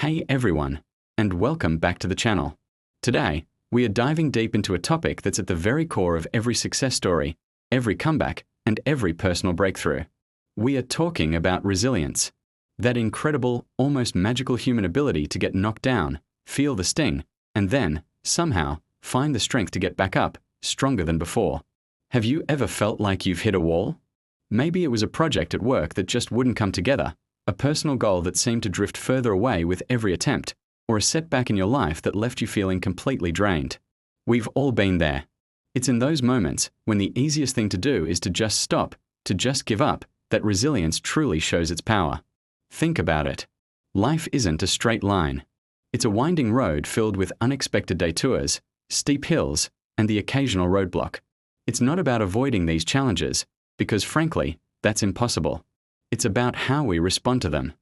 Hey everyone, and welcome back to the channel. Today, we are diving deep into a topic that's at the very core of every success story, every comeback, and every personal breakthrough. We are talking about resilience. That incredible, almost magical human ability to get knocked down, feel the sting, and then, somehow, find the strength to get back up, stronger than before. Have you ever felt like you've hit a wall? Maybe it was a project at work that just wouldn't come together, a personal goal that seemed to drift further away with every attempt, or a setback in your life that left you feeling completely drained. We've all been there. It's in those moments, when the easiest thing to do is to just stop, to just give up, that resilience truly shows its power. Think about it. Life isn't a straight line. It's a winding road filled with unexpected detours, steep hills, and the occasional roadblock. It's not about avoiding these challenges, because frankly, that's impossible. It's about how we respond to them.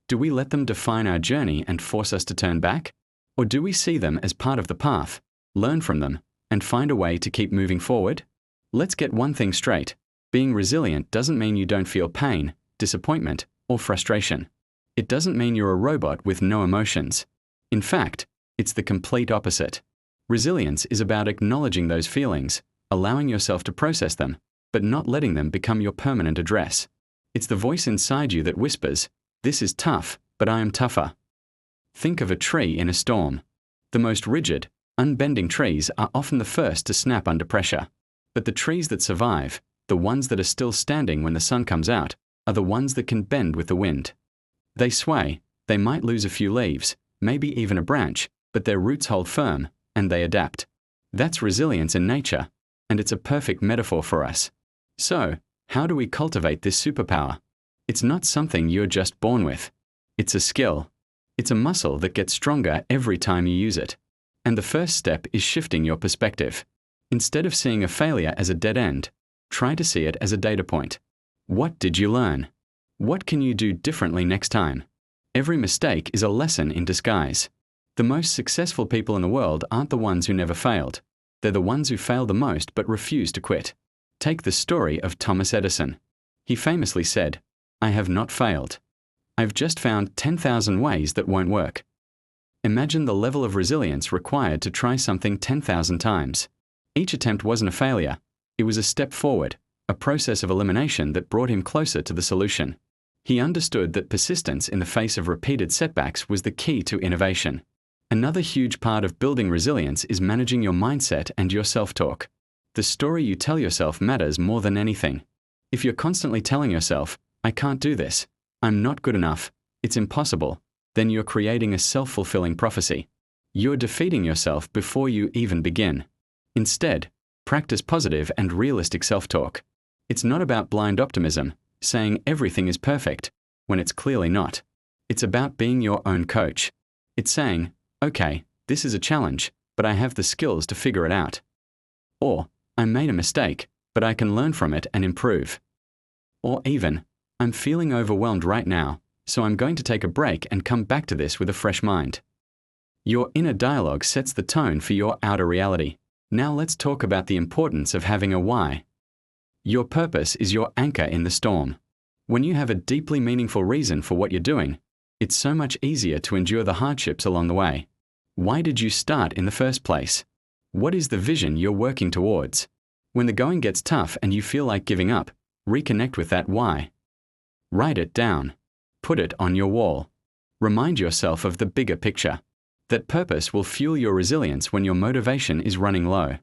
Do we let them define our journey and force us to turn back? Or do we see them as part of the path, learn from them, and find a way to keep moving forward? Let's get one thing straight. Being resilient doesn't mean you don't feel pain, disappointment, or frustration. It doesn't mean you're a robot with no emotions. In fact, it's the complete opposite. Resilience is about acknowledging those feelings, allowing yourself to process them, but not letting them become your permanent address. It's the voice inside you that whispers, "This is tough, but I am tougher." Think of a tree in a storm. The most rigid, unbending trees are often the first to snap under pressure. But the trees that survive, the ones that are still standing when the sun comes out, are the ones that can bend with the wind. They sway, they might lose a few leaves, maybe even a branch, but their roots hold firm, and they adapt. That's resilience in nature, and it's a perfect metaphor for us. So, how do we cultivate this superpower? It's not something you're just born with. It's a skill. It's a muscle that gets stronger every time you use it. And the first step is shifting your perspective. Instead of seeing a failure as a dead end, try to see it as a data point. What did you learn? What can you do differently next time? Every mistake is a lesson in disguise. The most successful people in the world aren't the ones who never failed. They're the ones who failed the most but refused to quit. Take the story of Thomas Edison. He famously said, "I have not failed. I've just found 10,000 ways that won't work." Imagine the level of resilience required to try something 10,000 times. Each attempt wasn't a failure. It was a step forward, a process of elimination that brought him closer to the solution. He understood that persistence in the face of repeated setbacks was the key to innovation. Another huge part of building resilience is managing your mindset and your self-talk. The story you tell yourself matters more than anything. If you're constantly telling yourself, "I can't do this, I'm not good enough, it's impossible," then you're creating a self-fulfilling prophecy. You're defeating yourself before you even begin. Instead, practice positive and realistic self-talk. It's not about blind optimism, saying everything is perfect, when it's clearly not. It's about being your own coach. It's saying, "Okay, this is a challenge, but I have the skills to figure it out." Or, "I made a mistake, but I can learn from it and improve." Or even, "I'm feeling overwhelmed right now, so I'm going to take a break and come back to this with a fresh mind." Your inner dialogue sets the tone for your outer reality. Now let's talk about the importance of having a why. Your purpose is your anchor in the storm. When you have a deeply meaningful reason for what you're doing, it's so much easier to endure the hardships along the way. Why did you start in the first place? What is the vision you're working towards? When the going gets tough and you feel like giving up, reconnect with that why. Write it down. Put it on your wall. Remind yourself of the bigger picture. That purpose will fuel your resilience when your motivation is running low.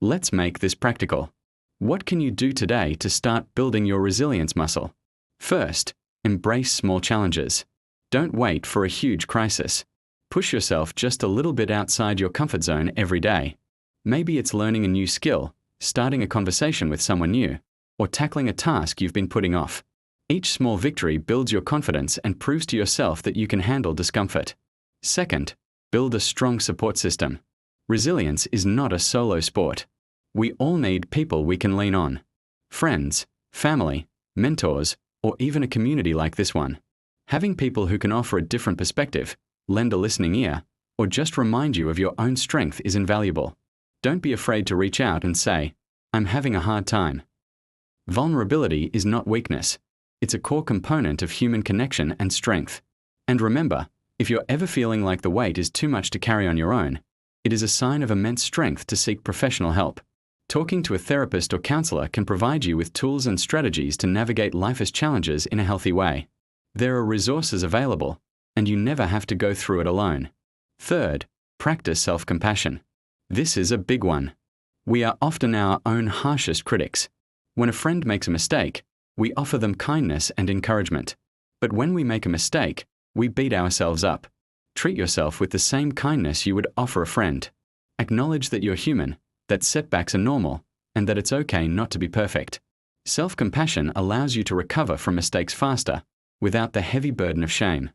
Let's make this practical. What can you do today to start building your resilience muscle? First, embrace small challenges. Don't wait for a huge crisis. Push yourself just a little bit outside your comfort zone every day. Maybe it's learning a new skill, starting a conversation with someone new, or tackling a task you've been putting off. Each small victory builds your confidence and proves to yourself that you can handle discomfort. Second, build a strong support system. Resilience is not a solo sport. We all need people we can lean on. Friends, family, mentors, or even a community like this one. Having people who can offer a different perspective, lend a listening ear, or just remind you of your own strength is invaluable. Don't be afraid to reach out and say, "I'm having a hard time." Vulnerability is not weakness. It's a core component of human connection and strength. And remember, If you're ever feeling like the weight is too much to carry on your own, it is a sign of immense strength to seek professional help. Talking to a therapist or counselor can provide you with tools and strategies to navigate life's challenges in a healthy way. There are resources available, and you never have to go through it alone. Third, practice self-compassion. This is a big one. We are often our own harshest critics. When a friend makes a mistake, we offer them kindness and encouragement. But when we make a mistake, we beat ourselves up. Treat yourself with the same kindness you would offer a friend. Acknowledge that you're human, that setbacks are normal, and that it's okay not to be perfect. Self-compassion allows you to recover from mistakes faster, without the heavy burden of shame.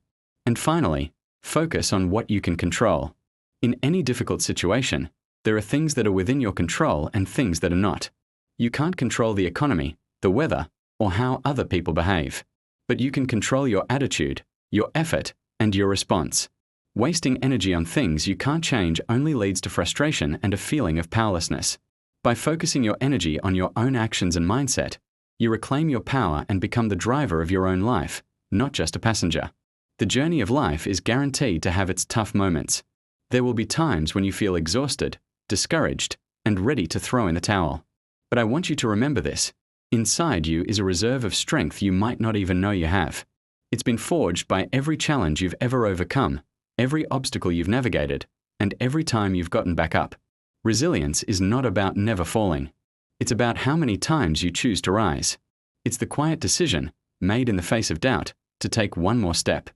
And finally, focus on what you can control. In any difficult situation, there are things that are within your control and things that are not. You can't control the economy, the weather, or how other people behave. But you can control your attitude, your effort, and your response. Wasting energy on things you can't change only leads to frustration and a feeling of powerlessness. By focusing your energy on your own actions and mindset, you reclaim your power and become the driver of your own life, not just a passenger. The journey of life is guaranteed to have its tough moments. There will be times when you feel exhausted, discouraged, and ready to throw in the towel. But I want you to remember this. Inside you is a reserve of strength you might not even know you have. It's been forged by every challenge you've ever overcome, every obstacle you've navigated, and every time you've gotten back up. Resilience is not about never falling. It's about how many times you choose to rise. It's the quiet decision, made in the face of doubt, to take one more step.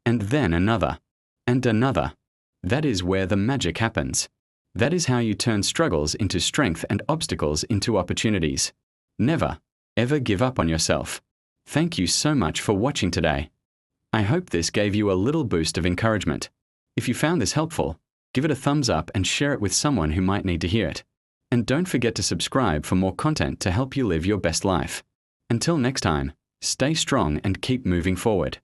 And then another. And another. That is where the magic happens. That is how you turn struggles into strength and obstacles into opportunities. Never, ever give up on yourself. Thank you so much for watching today. I hope this gave you a little boost of encouragement. If you found this helpful, give it a thumbs up and share it with someone who might need to hear it. And don't forget to subscribe for more content to help you live your best life. Until next time, stay strong and keep moving forward.